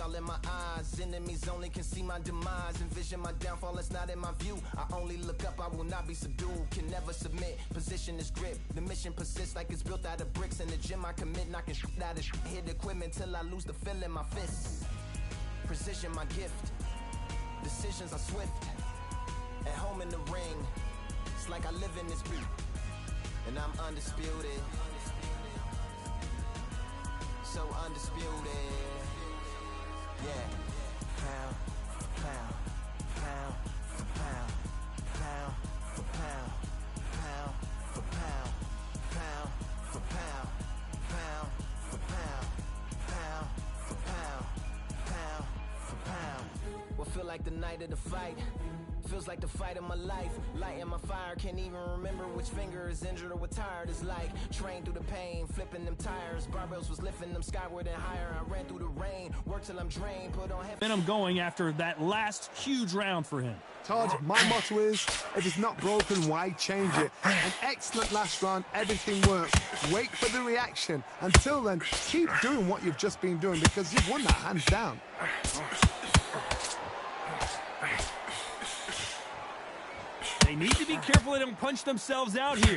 all in my eyes. Enemies only can see my demise. Envision my downfall, it's not in my view. I only look up, I will not be subdued. Can never submit, position is grip. The mission persists like it's built out of bricks. In the gym I commit, knocking shit out of shit. Hit equipment till I lose the feel in my fists. Precision my gift. Decisions are swift. At home in the ring, it's like I live in this beat. And I'm undisputed. So undisputed. Yeah. Pound for pound, pound for pound, pound for pound, pound for pound, pound for pound, pound for pound, pound for pound, pound for pound. What feel like the night of the fight? Feels like the fight of my life. Lighting my fire, can't even remember which finger is injured or what tired is like. Trained through the pain, flipping them tires. Barbells was lifting them skyward and higher. I ran through the rain, worked till I'm drained. Put on heavy. I'm going after that last huge round for him. Todd, my motto is, if it's not broken, why change it? An excellent last round, everything worked. Wait for the reaction. Until then, keep doing what you've just been doing because you've won that hands down. They need to be careful they don't punch themselves out here.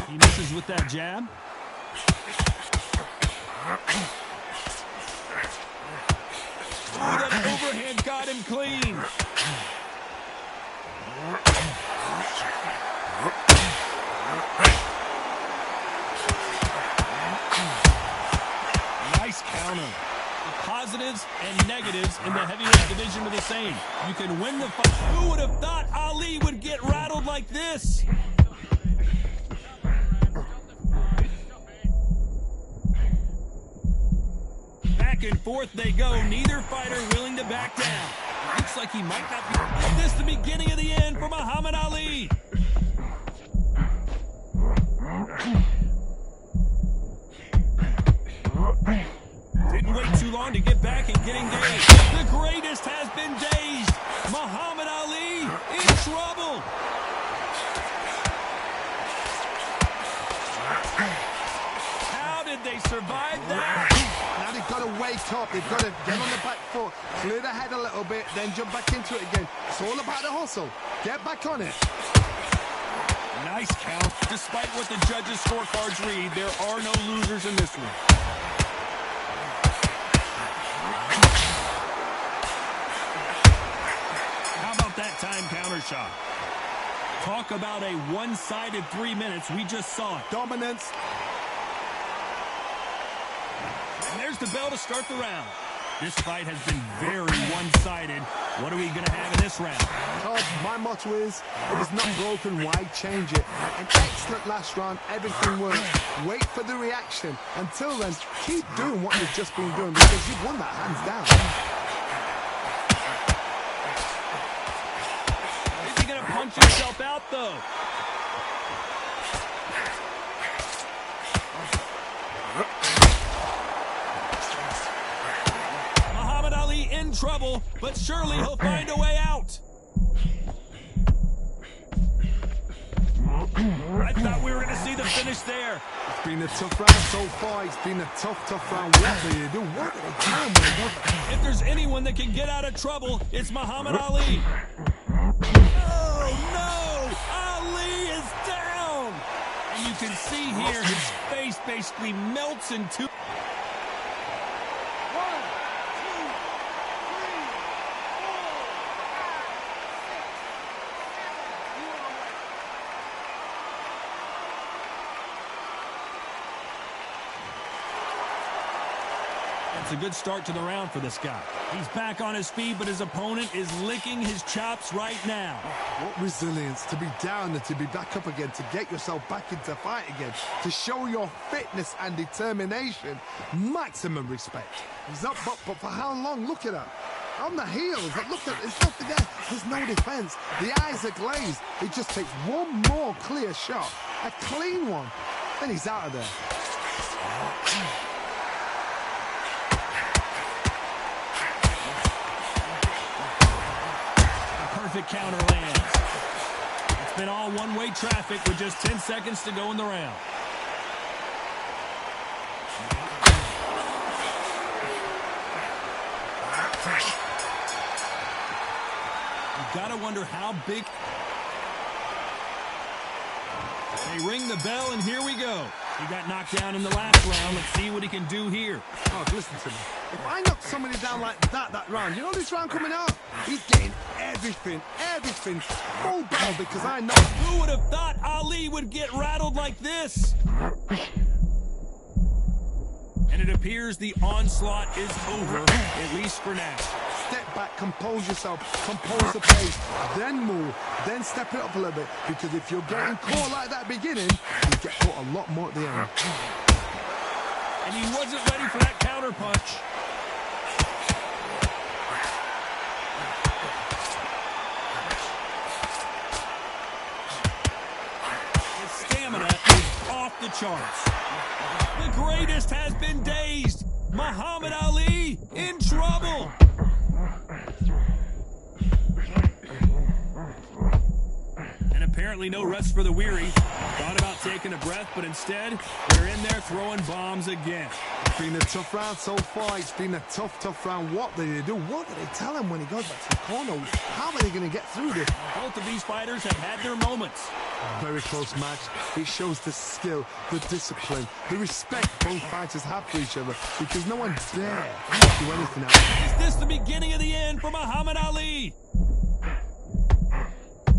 He misses with that jab. Oh, that overhand got him clean. Nice counter. The positives and negatives in the heavyweight division are the same. You can win the fight. Who would have thought Ali would get rattled like this? Back and forth they go. Neither fighter willing to back down. Looks like he might not be. Is this the beginning of the end for Muhammad Ali? Didn't wait too long to get back and get engaged. The greatest has been dazed. Muhammad Ali in trouble. How did they survive that? Now they've got to wake up. They've got to get on the back foot, clear the head a little bit, then jump back into it again. It's all about the hustle. Get back on it. Nice count. Despite what the judges' scorecards read, there are no losers in this one. How about that time counter shot? Talk about a one-sided 3 minutes. We just saw it. Dominance. And there's the bell to start the round. This fight has been very one-sided. What are we going to have in this round? Todd, my motto is, if it's not broken, why change it? An excellent last round, everything worked. Wait for the reaction. Until then, keep doing what you've just been doing because you've won that hands down. Is he going to punch himself out, though? In trouble, but surely he'll find a way out. I thought we were going to see the finish there. It's been a tough round so far. It's been a tough round. What do you do? What are they doing? If there's anyone that can get out of trouble, it's Muhammad Ali. Oh, no! Ali is down! And you can see here his face basically melts in two. It's a good start to the round for this guy. He's back on his feet, but his opponent is licking his chops right now. What resilience to be down and to be back up again, to get yourself back into fight again, to show your fitness and determination. Maximum respect. He's up, but for how long? Look at that. On the heels, look at it's nothing there. There's no defense. The eyes are glazed. He just takes one more clear shot, a clean one, then he's out of there. Perfect counter lands. It's been all one-way traffic with just 10 seconds to go in the round. You've got to wonder how big... They ring the bell, and here we go. He got knocked down in the last round. Let's see what he can do here. Oh, listen to me. If I knock somebody down like that round, you know this round coming out? He's getting everything, full bell because I know. Who would have thought Ali would get rattled like this? And it appears the onslaught is over, at least for now. Step back, compose yourself, compose the pace, then move, then step it up a little bit. Because if you're getting caught like that beginning, you get caught a lot more at the end. And he wasn't ready for that counter punch. His stamina is off the charts. The greatest has been dazed. Muhammad Ali in trouble. And apparently no rest for the weary. Thought about taking a breath, but instead, they're in there throwing bombs again. It's been a tough round so far. It's been a tough round. What did they do? What did they tell him when he goes back to the corner? How are they going to get through this? Both of these fighters have had their moments. Very close match. It shows the skill, the discipline, the respect both fighters have for each other because no one dare do anything else. Is this the beginning of the end for Muhammad Ali?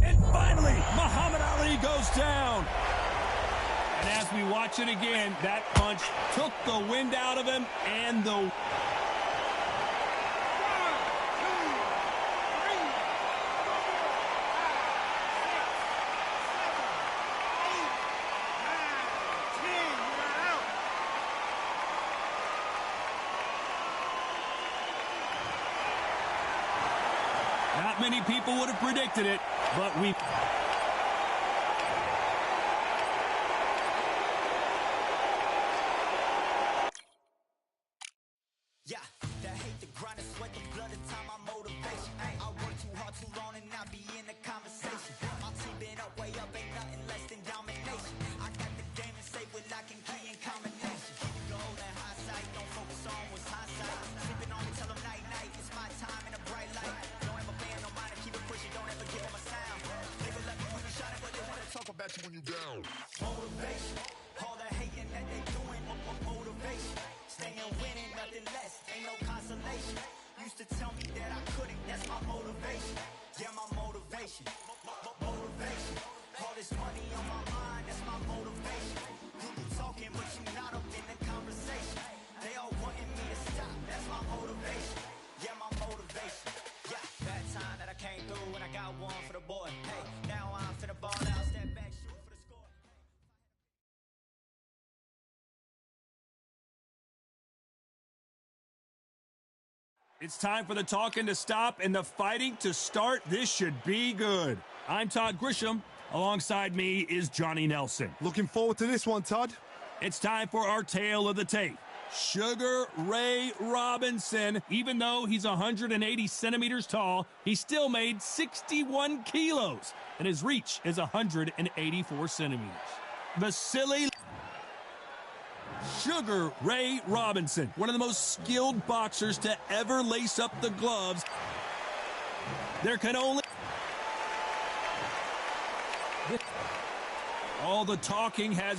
And finally, Muhammad Ali goes down. And as we watch it again, that punch took the wind out of him and the... Not many people would have predicted it, but we... Yeah, the hate, the grind, the sweat, the blood, the time, my motivation. I work too hard, too long, and not be in the conversation. My team been up, way up, ain't nothing less than domination. I got the game and safe with lock and key and combination. You hold that high sight, don't focus on what's hindsight. Sleeping on me, tell them night, night, it's my time in a bright light. Don't ever bend, no mind, keep it pushing, don't ever give them a sound. They will let me when you shine it, but they wanna talk about you when you down. Motivation, all the hating that they doing, motivation. Staying winning, nothing less, ain't no consolation. Used to tell me that I couldn't, that's my motivation. Yeah, my motivation, motivation. All this money on my mind, that's my motivation. You talking, but you not up in the conversation. They all wanting me to stop, that's my motivation. Yeah, my motivation. Yeah, that time that I came through and I got one for the boy. Hey, now I'm finna ball out, step back, shoot for the score. It's time for the talking to stop and the fighting to start. This should be good. I'm Todd Grisham. Alongside me is Johnny Nelson. Looking forward to this one, Todd. It's time for our tale of the tape. Sugar Ray Robinson, even though he's 180 centimeters tall, he still made 61 kilos, and his reach is 184 centimeters. Vasily Sugar Ray Robinson, one of the most skilled boxers to ever lace up the gloves. There can only... All the talking has...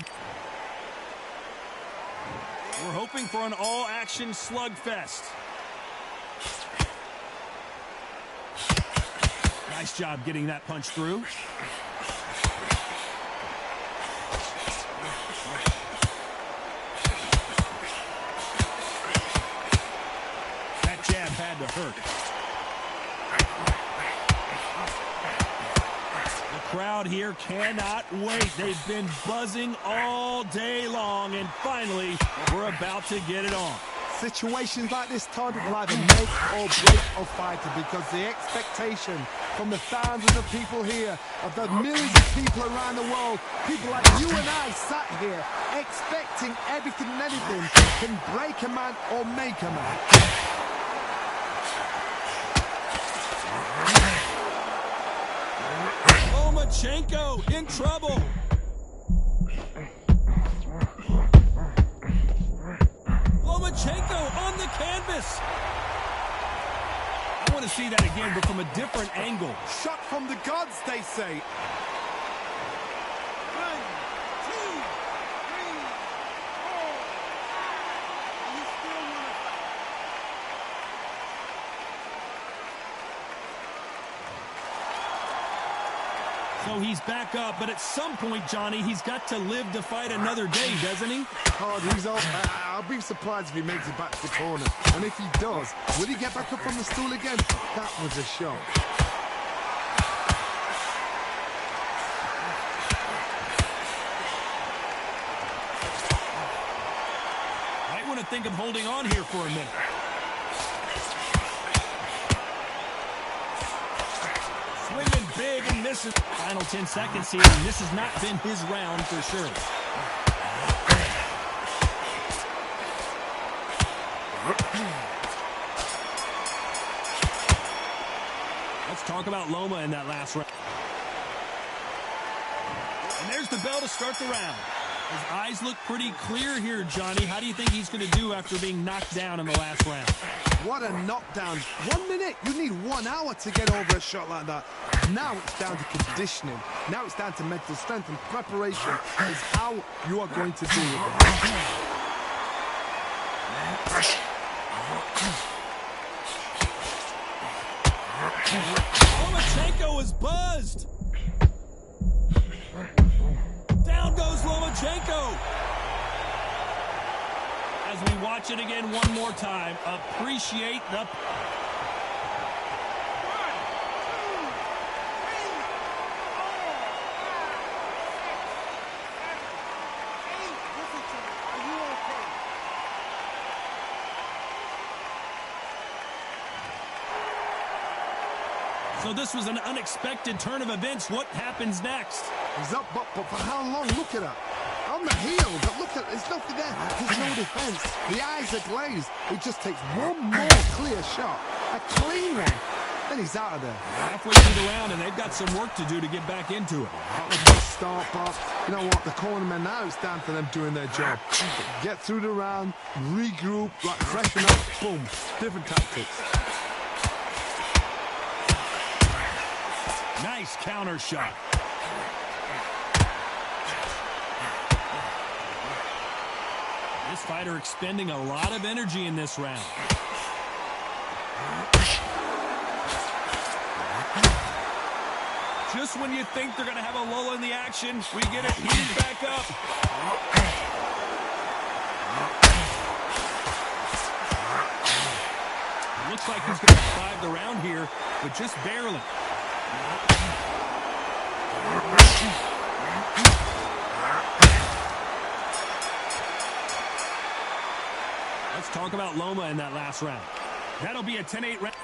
We're hoping for an all-action slugfest. Nice job getting that punch through. That jab had to hurt. The crowd here cannot wait. They've been buzzing all day long, and finally, we're about to get it on. Situations like this, Todd, will either make or break a fighter because the expectation from the thousands of people here, of the millions of people around the world, people like you and I sat here expecting everything and anything can break a man or make a man. Lomachenko in trouble. Lomachenko on the canvas. I want to see that again, but from a different angle. Shot from the gods, they say. So he's back up, but at some point, Johnny, he's got to live to fight another day, doesn't he? I'll be surprised if he makes it back to the corner. And if he does, will he get back up on the stool again? That was a shot. Might want to think of holding on here for a minute. Swinging big and misses. Final 10 seconds here, and this has not been his round for sure. Let's talk about Loma in that last round. And there's the bell to start the round. His eyes look pretty clear here, Johnny. How do you think he's going to do after being knocked down in the last round? What a knockdown. 1 minute. You need 1 hour to get over a shot like that. Now it's down to conditioning. Now it's down to mental strength, and preparation is how you are going to deal with it. Lomachenko is buzzed. Down goes Lomachenko. As we watch it again one more time, appreciate the... So this was an unexpected turn of events. What happens next? He's up, but for how long? Look at that. On the heel, but look at, there's nothing there. There's no defense. The eyes are glazed. It just takes one more clear shot. A clean one. Then he's out of there. Halfway through the round, and they've got some work to do to get back into it. That was a start, but you know what? The cornermen, now it's down to them doing their job. Get through the round, regroup, like freshen up, boom. Different tactics. Nice counter shot. This fighter expending a lot of energy in this round. Just when you think they're going to have a lull in the action, we get it heated back up. It looks like he's going to survive the round here, but just barely. Let's talk about Loma in that last round. That'll be a 10-8 round.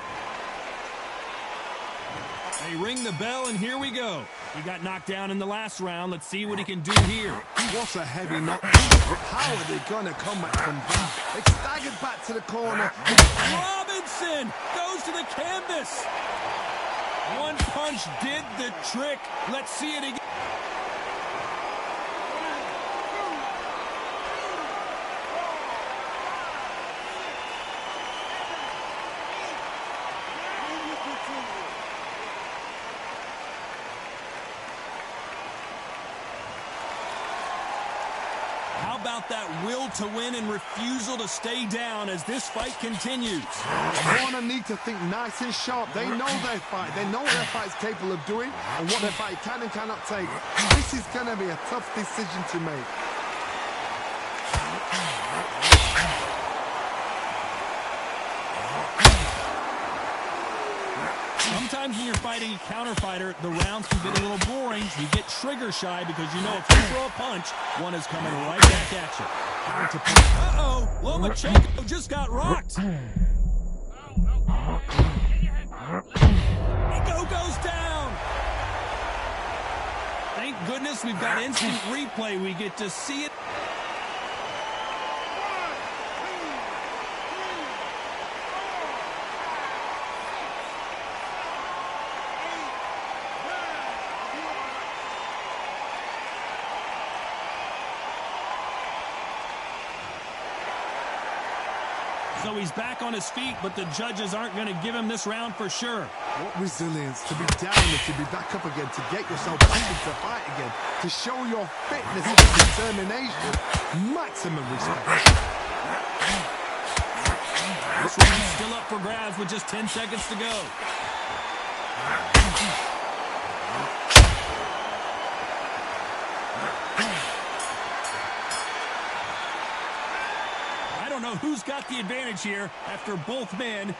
They ring the bell, and here we go. He got knocked down in the last round. Let's see what he can do here. What's a heavy knock? How are they going to come back from that? They staggered back to the corner. Robinson goes to the canvas. One punch did the trick. Let's see it again. How about that will to win and refusal to stay down as this fight continues? Corner need to think nice and sharp. They know their fight. They know what their fight is capable of doing and what their fight can and cannot take. This is going to be a tough decision to make. Sometimes when you're fighting a counter fighter, the rounds can get a little boring. You get trigger shy because you know if you throw a punch, one is coming right back at you. Uh-oh, Lomachenko just got rocked. Ego goes down. Thank goodness we've got instant replay. We get to see it. So he's back on his feet, but the judges aren't going to give him this round for sure. What resilience to be down and to be back up again, to get yourself back into fight again, to show your fitness and determination. Maximum respect. This round's still up for grabs with just 10 seconds to go. I don't know who's got the advantage here after both men.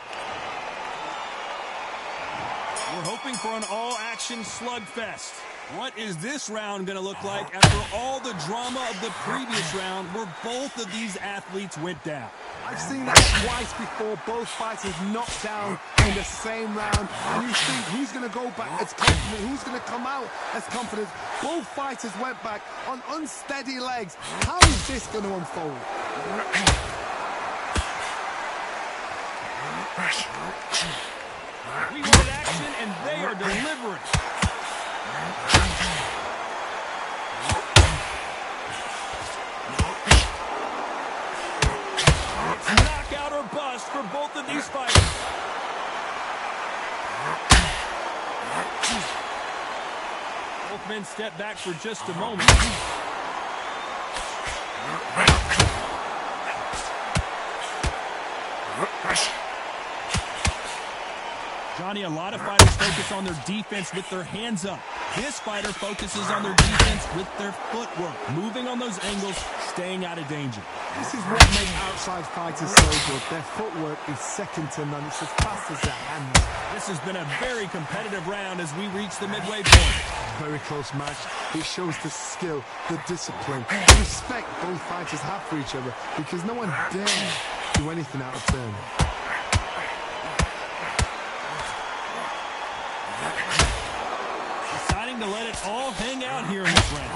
We're hoping for an all-action slugfest. What is this round going to look like after all the drama of the previous round where both of these athletes went down? I've seen that twice before, both fighters knocked down in the same round, and you think who's going to go back as confident, who's going to come out as confident. Both fighters went back on unsteady legs. How is this going to unfold? We wanted action, and they are delivering. Knockout or bust for both of these fighters. Both men step back for just a moment. Johnny, a lot of fighters focus on their defense with their hands up. This fighter focuses on their defense with their footwork, moving on those angles, staying out of danger. This is what makes outside fighters so good. Their footwork is second to none. It's as fast as their hands. This has been a very competitive round as we reach the midway point. Very close match. It shows the skill, the discipline, the respect both fighters have for each other, because no one dare do anything out of turn. Deciding to let it all hang out here in this round.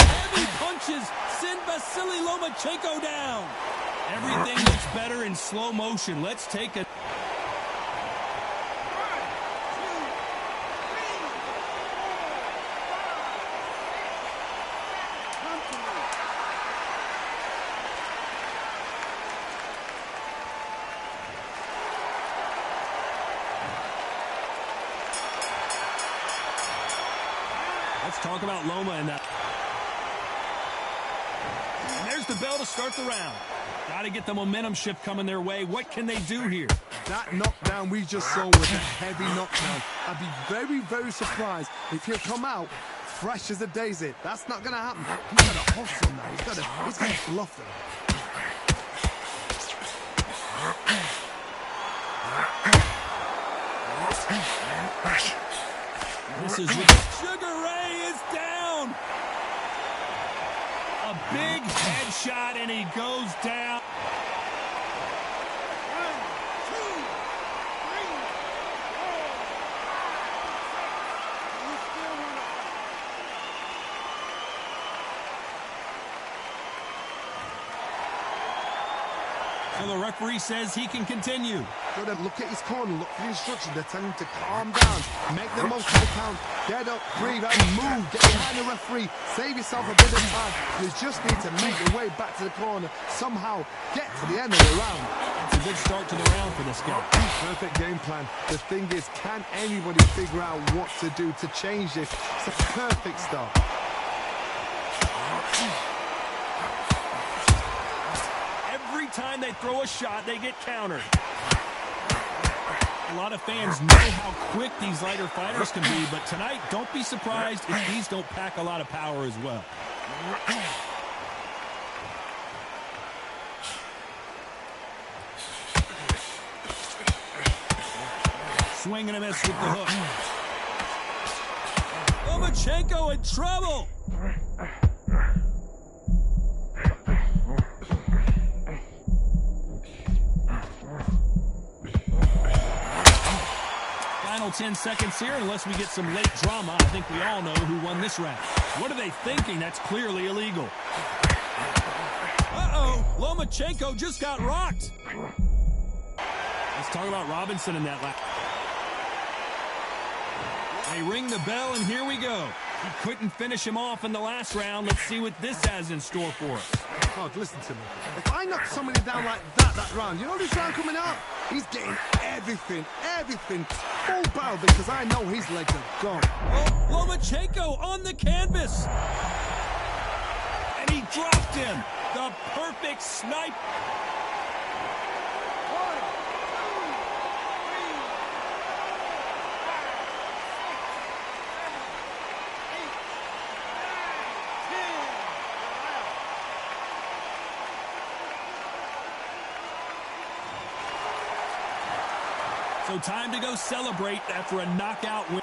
Heavy punches send Vasily Lomachenko down. Everything looks better in slow motion. Let's take a... Let's talk about Loma and that. And there's the bell to start the round. Got to get the momentum shift coming their way. What can they do here? That knockdown we just saw was a heavy knockdown. I'd be very, very surprised if he'll come out fresh as a daisy. That's not going to happen. He's got to hustle now. He's got to bluff them. This is with Sugar Ray is down. A big headshot and he goes down. 1, 2, 3, 4. So the referee says he can continue. Got to look at his corner, look for the instructions. They're telling him to calm down, make the most of the count, get up, breathe, and move. Get behind the referee, save yourself a bit of time. You just need to make your way back to the corner, somehow get to the end of the round. It's a good start to the round for this guy. Perfect game plan. The thing is, can anybody figure out what to do to change this? It's a perfect start. Every time they throw a shot, they get countered. A lot of fans know how quick these lighter fighters can be, but tonight, don't be surprised if these don't pack a lot of power as well. Swing and a miss with the hook. Lomachenko in trouble. Final 10 seconds here, unless we get some late drama. I think we all know who won this round. What are they thinking? That's clearly illegal. Uh-oh, Lomachenko just got rocked. Let's talk about Robinson in that lap. They ring the bell, and here we go. He couldn't finish him off in the last round. Let's see what this has in store for us. Oh, listen to me. If I knock somebody down like that round, you know this round coming out? He's getting everything, full barrel, because I know his legs are gone. Oh, Lomachenko on the canvas. And he dropped him. The perfect snipe. So time to go celebrate after a knockout win.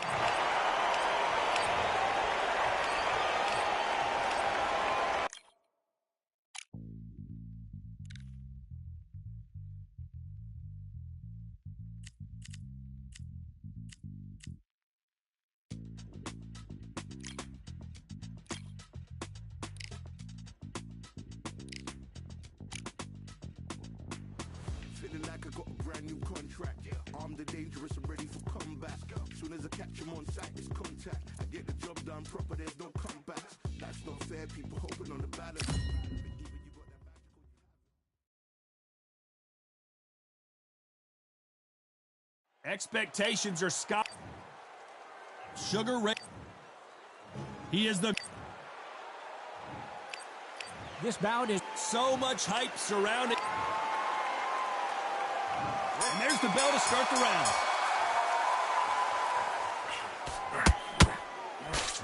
Feeling like I got a brand new contract. Armed and dangerous and ready for comeback. Soon as I catch him on sight, it's contact. I get the job done proper, there's no comebacks. That's not fair, people hoping on the balance. Expectations are sky. Sugar Ray. He is the... This bout is so much hype surrounding... And there's the bell to start the round.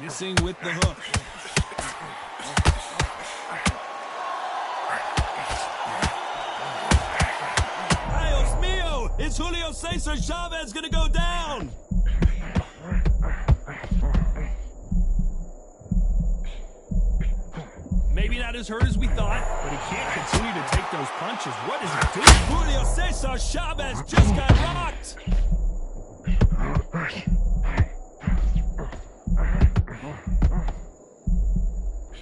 Missing with the hook. Dios mío! Is Julio Cesar Chavez going to go down? Maybe not as hurt as we thought, but he can't continue to take those punches. What is he doing? Julio Cesar Chavez just got rocked.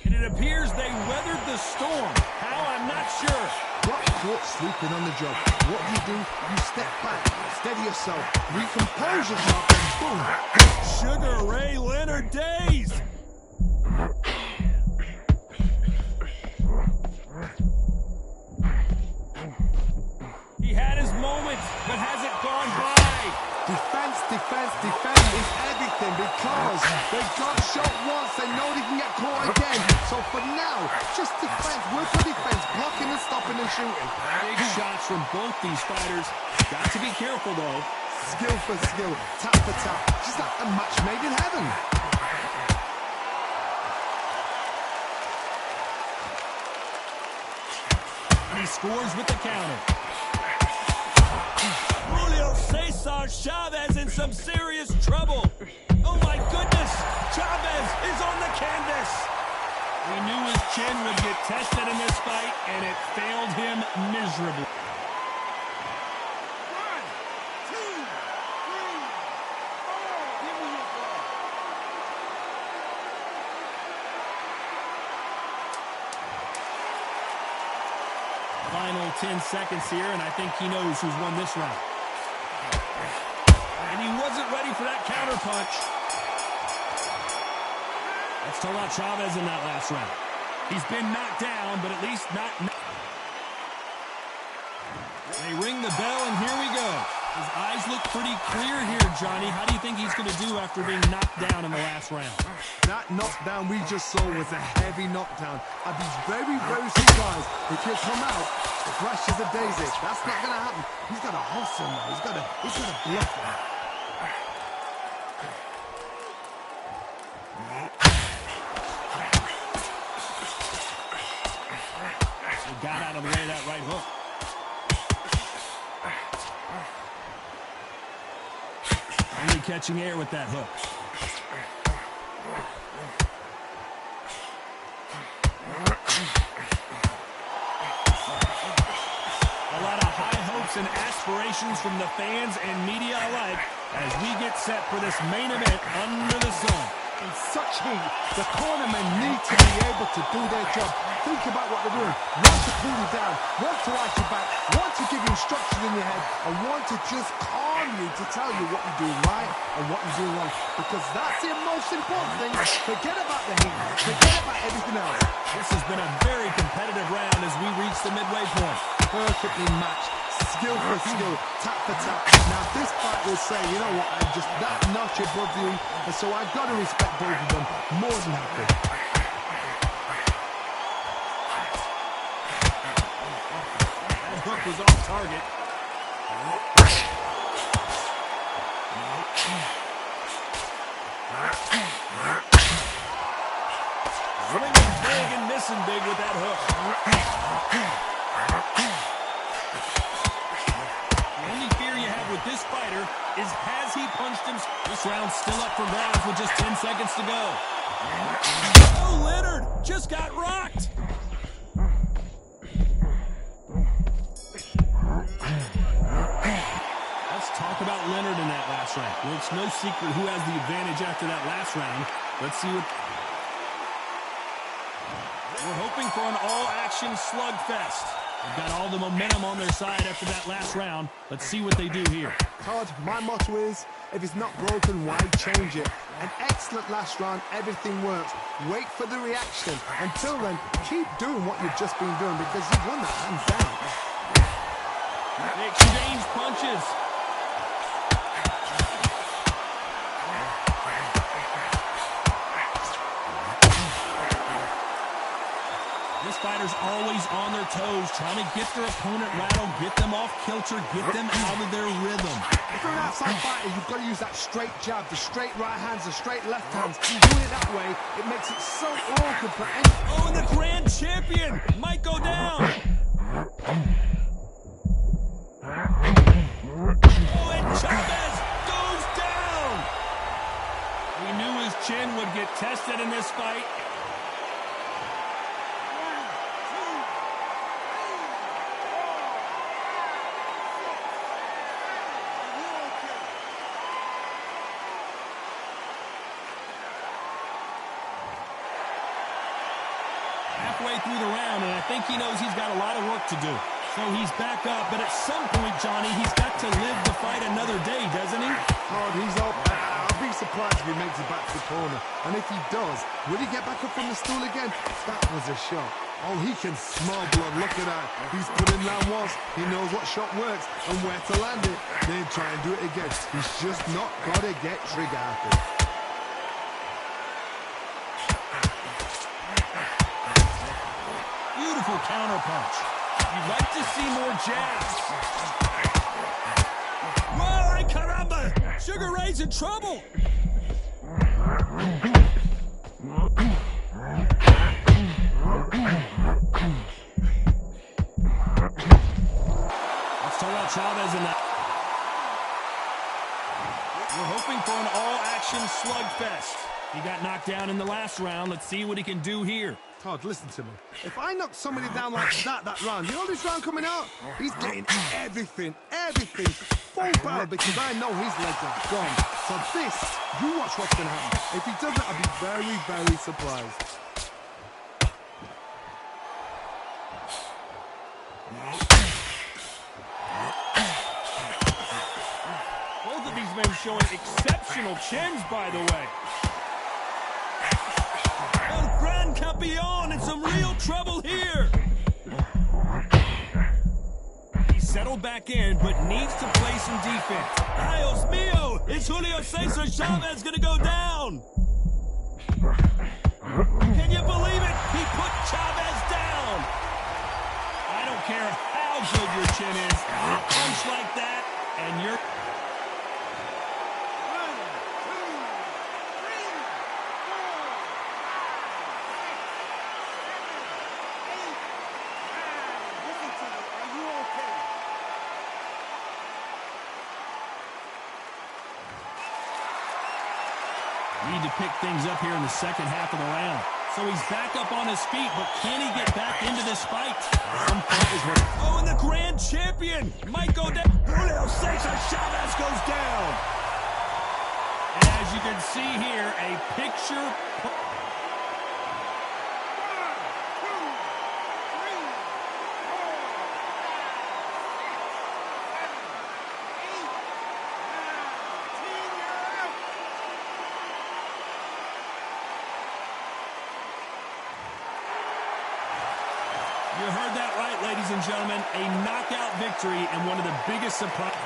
And it appears they weathered the storm. How, I'm not sure. Got caught sleeping on the job. What do? You step back, steady yourself, recompose yourself, and boom. Sugar Ray Leonard days. He had his moments, but has it gone by? Defense is everything, because they got shot once, they know they can get caught again. So for now, just defense, work for defense, blocking and stopping and shooting. Big shots from both these fighters. Got to be careful, though. Skill for skill, tap for tap, just like a match made in heaven. He scores with the counter. Julio Cesar Chavez in some serious trouble. Oh my goodness, Chavez is on the canvas. We knew his chin would get tested in this fight, and it failed him miserably. 1, 2, 3, 4. Give me your ball. Final 10 seconds here, and I think he knows who's won this round. And he wasn't ready for that counter punch. Let's talk about Chavez in that last round. He's been knocked down, but at least not... They ring the bell, and here we go. His eyes look pretty clear here, Johnny. How do you think he's going to do after being knocked down in the last round? That knockdown we just saw was a heavy knockdown. I'd be very, very surprised if he'll come out fresh as a daisy. That's not going to happen. He's got to hustle now. He's got to bluff him. He got out of the way of that right hook. Only catching air with that hook. A lot of high hopes and aspirations from the fans and media alike as we get set for this main event under the sun. In such heat, the cornermen need to be able to do their job. Think about what they're doing. Want to cool you down, want to ice you back, want to give you instruction in your head, and want to just calm you to tell you what you're doing right and what you're doing wrong. Because that's the most important thing. Forget about the heat. Forget about everything else. This has been a very competitive round as past the midway point. Perfectly matched, skill for skill, tap for tap. Now this fight will say, you know what, I'm just that notch above you, and so I've got to respect both of them. More than happy. That hook was off target. Swinging big and missing big with that hook. The only fear you have with this fighter is, has he punched him? This round's still up for grabs with just 10 seconds to go. Oh, Leonard just got rocked. Let's talk about Leonard in that last round. Well, it's no secret who has the advantage after that last round. Let's see what... We're hoping for an all-action slugfest. They've got all the momentum on their side after that last round. Let's see what they do here. Todd, my motto is, if it's not broken, why change it? An excellent last round, everything works. Wait for the reaction. Until then, keep doing what you've just been doing because you've won that hands down. They exchange punches. This fighter's always on their toes, trying to get their opponent rattled, get them off kilter, get them out of their rhythm. If you're an outside fighter, you've got to use that straight jab, the straight right hands, the straight left hands. Doing it that way, it makes it so awkward for any... Oh, and the grand champion might go down. Oh, and Chavez goes down. We knew his chin would get tested in this fight. Halfway through the round, and I think he knows he's got a lot of work to do. So he's back up, but at some point, Johnny, he's got to live the fight another day, doesn't he? Oh, he's up. I'll be surprised if he makes it back to the corner. And if he does, will he get back up from the stool again? That was a shot. Oh, he can smell blood. Look at that. He's put in that once. He knows what shot works and where to land it. Then try and do it again. He's just not got to get trigger happy. Beautiful counter punch. You'd like to see more jabs. Whoa, ay caramba! Sugar Ray's in trouble. Let's talk about Chavez in that. We're hoping for an all-action slugfest. He got knocked down in the last round. Let's see what he can do here. Todd, listen to me. If I knock somebody down like that round, you know this round coming out? He's getting everything, full barrel because I know his legs are gone. So this, you watch what's going to happen. If he doesn't, I'll be very, very surprised. Both of these men showing exceptional chins, by the way. El Gran Campeon in some real trouble here. He's settled back in, but needs to play some defense. Dios mío! Is Julio Cesar Chavez going to go down? Can you believe it? He put Chavez down. I don't care how good your chin is. A punch like that, and you're... Need to pick things up here in the second half of the round. So he's back up on his feet, but can he get back into this fight? Some fighters were... Oh, and the grand champion might go down. Julio Cesar Chavez goes down. And as you can see here, a picture... You heard that right, ladies and gentlemen. A knockout victory and one of the biggest surprises.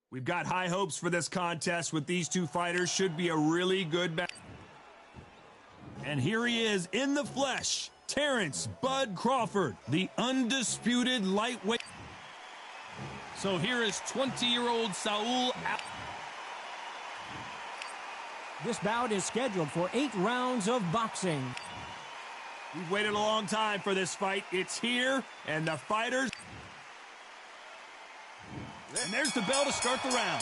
We've got high hopes for this contest with these two fighters. Should be a really good match. And here he is in the flesh, Terrence Bud Crawford, the undisputed lightweight. So here is 20-year-old Saul. This bout is scheduled for 8 rounds of boxing. We've waited a long time for this fight. It's here, and the fighters... And there's the bell to start the round.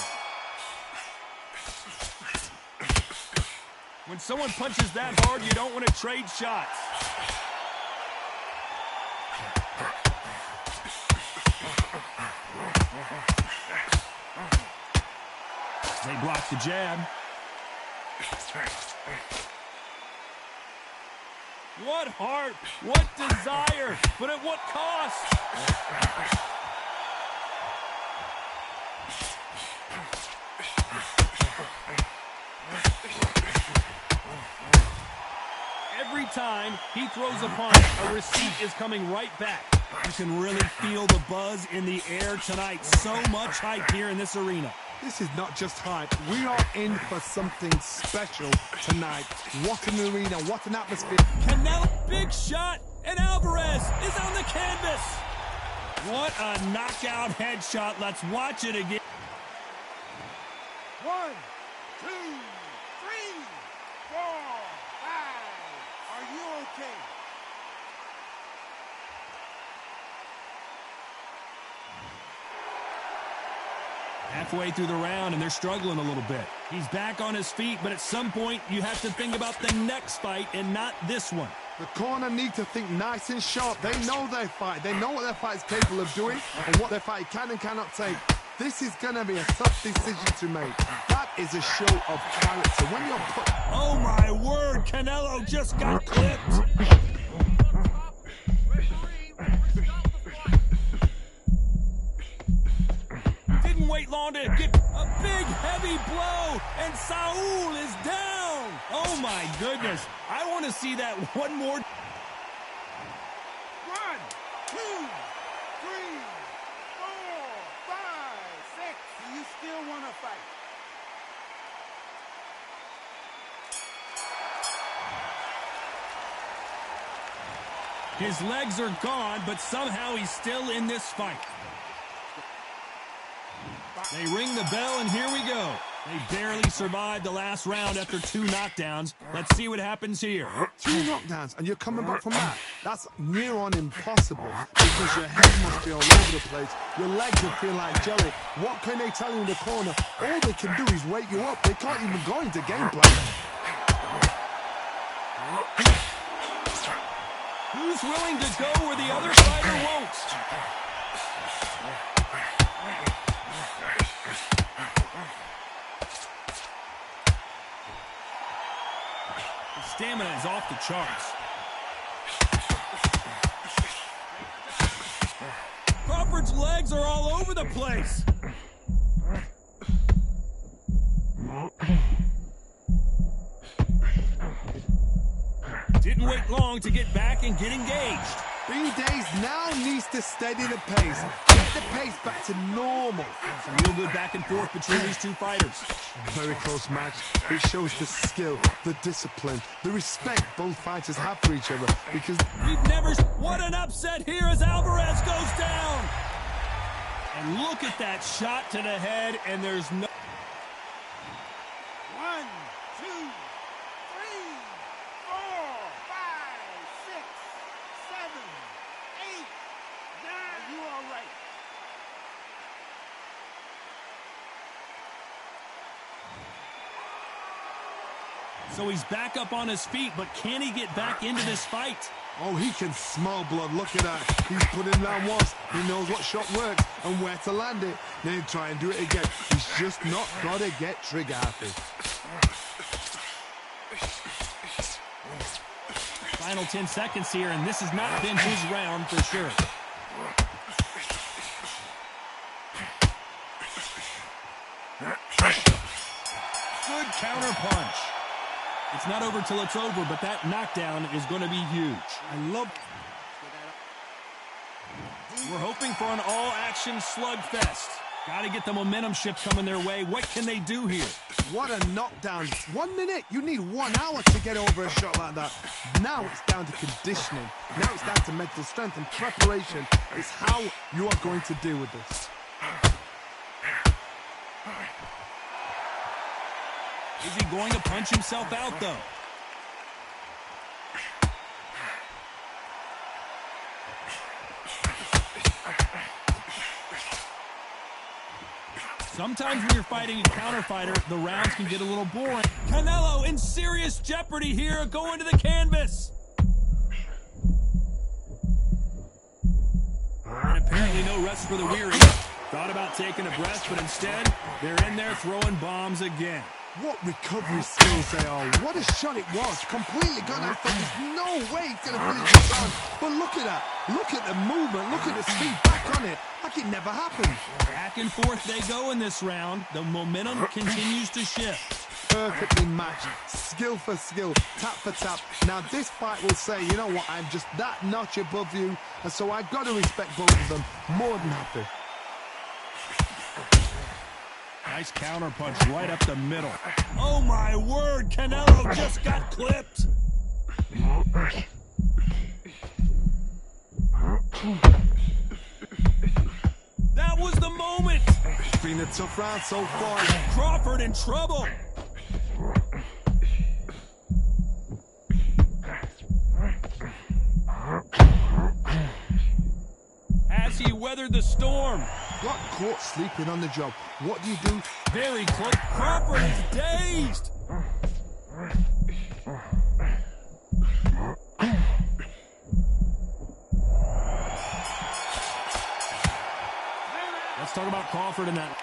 When someone punches that hard, you don't want to trade shots. They block the jab. What heart, what desire, but at what cost? Every time he throws a punch, a receipt is coming right back. You can really feel the buzz in the air tonight. So much hype here in this arena. This is not just hype. We are in for something special tonight. What an arena, what an atmosphere. Canelo, big shot, and Alvarez is on the canvas. What a knockout headshot. Let's watch it again. 1, 2, 3, 4, 5. Are you okay? Halfway through the round, and they're struggling a little bit. He's back on his feet, but at some point, you have to think about the next fight and not this one. The corner need to think nice and sharp. They know their fight. They know what their fight is capable of doing and what their fight can and cannot take. This is going to be a tough decision to make. That is a show of character. When you're put... Oh, my word. Canelo just got clipped. Didn't wait long to get a big, heavy blow, and Saul is down. Oh, my goodness. I want to see that one more. 1, 2, 3, 4, 5, 6. Do you still want to fight? His legs are gone, but somehow he's still in this fight. They ring the bell, and here we go. They barely survived the last round after 2 knockdowns. Let's see what happens here. 2 knockdowns, and you're coming back from that. That's near on impossible because your head must be all over the place. Your legs will feel like jelly. What can they tell you in the corner? All they can do is wake you up. They can't even go into game plan. Who's willing to go where the other fighter won't? His stamina is off the charts. Crawford's legs are all over the place. Didn't wait long to get back and get engaged. B-Days now needs to steady the pace. Get the pace back to normal. Some real good back and forth between these two fighters. Very close match. It shows the skill, the discipline, the respect both fighters have for each other because We've never... What an upset here as Alvarez goes down! And look at that shot to the head, and there's no... 1, 2, 3, 4, 5, 6, 7, 8, 9. Are you all right? So he's back up on his feet, but can he get back into this fight? oh, he can smell blood. Look at that. He's put him down once. He knows what shot works and where to land it. Then he'll try and do it again. He's just not got to get trigger happy. Final 10 seconds here, and this has not been his round for sure. Good counter punch. It's not over till it's over, but that knockdown is going to be huge. I love... We're hoping for an all-action slugfest. Got to get the momentum shift coming their way. What can they do here? What a knockdown. 1 minute. You need 1 hour to get over a shot like that. Now it's down to conditioning. Now it's down to mental strength and preparation. It's how you are going to deal with this. Is he going to punch himself out, though? Sometimes when you're fighting a counter fighter, the rounds can get a little boring. Canelo in serious jeopardy here, going to the canvas. And apparently no rest for the weary. Thought about taking a breath, but instead, they're in there throwing bombs again. What recovery skills they are. What a shot it was. Completely gone out. There's no way he's going to finish the round. But look at that. Look at the movement. Look at the speed back on it. Like it never happened. Back and forth they go in this round. The momentum continues to shift. Perfectly matched. Skill for skill. Tap for tap. Now this fight will say, you know what, I'm just that notch above you. And so I've got to respect both of them. More than happy. Nice counter punch right up the middle. Oh my word, Canelo just got clipped. That was the moment. It's been a tough round so far. Crawford in trouble. Has he weathered the storm? Got caught sleeping on the job. What do you do? Very close. Crawford is dazed. Let's talk about Crawford in that.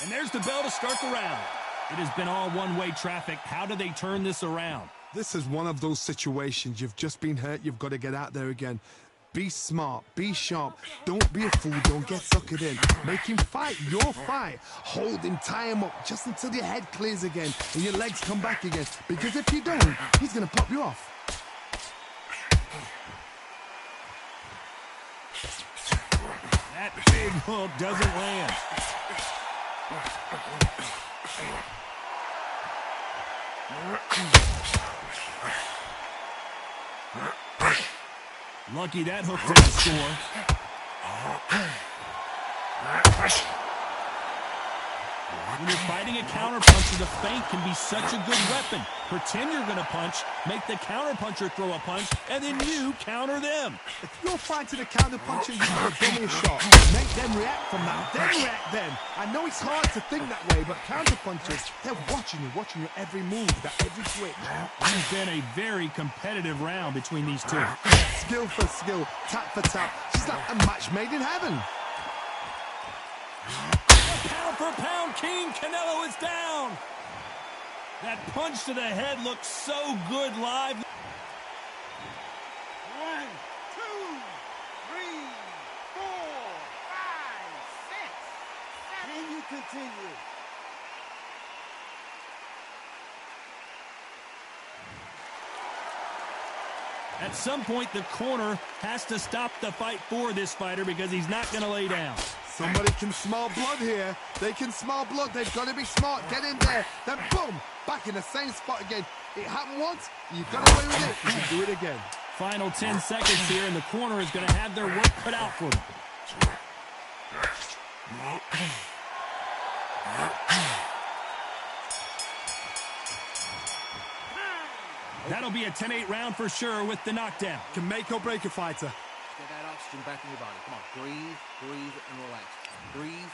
And there's the bell to start the round. It has been all one-way traffic. How do they turn this around? This is one of those situations. You've just been hurt. You've got to get out there again. Be smart. Be sharp. Don't be a fool. Don't get suckered in. Make him fight your fight. Hold him. Tie him up just until your head clears again and your legs come back again. Because if you don't, he's going to pop you off. That big hook doesn't land. Lucky that hook didn't score. When you're fighting a counterpuncher, the feint can be such a good weapon. Pretend you're going to punch, make the counterpuncher throw a punch, and then you counter them. If you're fighting a counterpuncher, you've got to dummy a shot. Make them react from that. Then react then. I know it's hard to think that way, but counterpunchers, they're watching your every move, that every switch. This has been a very competitive round between these two. Skill for skill, tap for tap. It's like a match made in heaven. Pound for pound king, Canelo is down. That punch to the head looks so good live. 1, 2, 3, 4, 5, 6, 7. Can you continue? At some point, the corner has to stop the fight for this fighter because he's not going to lay down. Somebody can smell blood here. They can smell blood. They've got to be smart. Get in there. Then boom, back in the same spot again. It happened once. You've got away with it. You can do it again. Final 10 seconds here, and the corner is going to have their work cut out for them. That'll be a 10-8 round for sure with the knockdown. Can make or break a fighter. Get that oxygen back in your body. Come on, breathe, breathe, and relax. Breathe.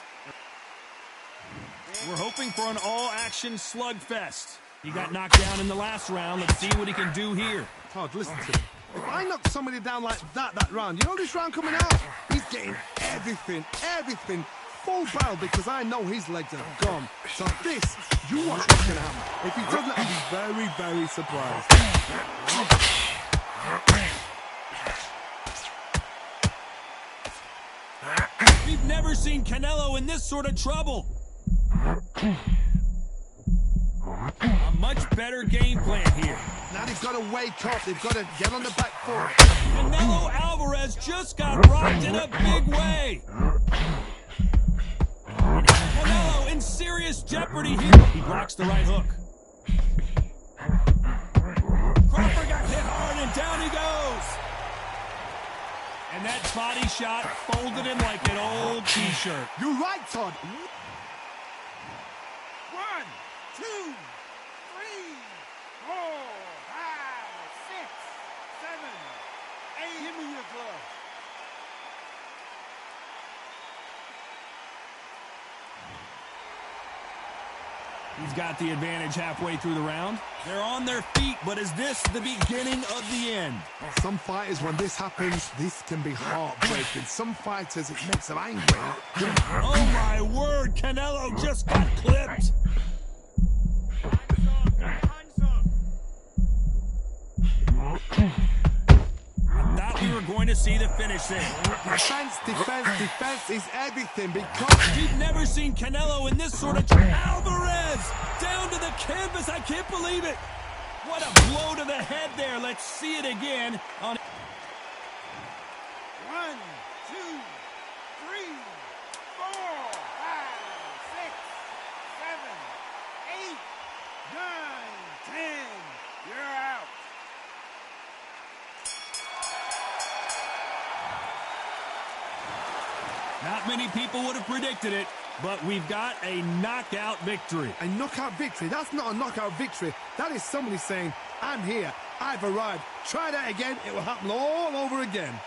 We're hoping for an all-action slugfest. He got knocked down in the last round. Let's see what he can do here. Todd, listen to me. If I knock somebody down like that round, you know this round coming out? He's getting everything, full barrel because I know his legs are gone. So this, you watch what's going to happen. If he doesn't, I'll be very, very surprised. We've never seen Canelo in this sort of trouble. A much better game plan here. Now they've got to wake up. They've got to get on the back foot. Canelo Alvarez just got rocked in a big way. Canelo in serious jeopardy here. He blocks the right hook. Crawford got hit hard and down he goes. And that body shot folded him like an old t-shirt. You're right, Todd. 1, 2, 3, 4, 5, 6, 7, 8. Give me your glove. He's got the advantage halfway through the round. They're on their feet, but is this the beginning of the end? Some fighters, when this happens, this can be heartbreaking. Some fighters, it makes them angry. Oh my word, Canelo just got clipped. I thought we were going to see the finish there. Defense is everything because... We've never seen Canelo in this sort of... Alvarez! Down to the canvas, I can't believe it! What a blow to the head there. Let's see it again on... 1, 2, 3, 4, 5, 6, 7, 8, 9, 10. You're out. Not many people would have predicted it, but we've got a knockout victory. A knockout victory? That's not a knockout victory. That is somebody saying, I'm here, I've arrived. Try that again, it will happen all over again.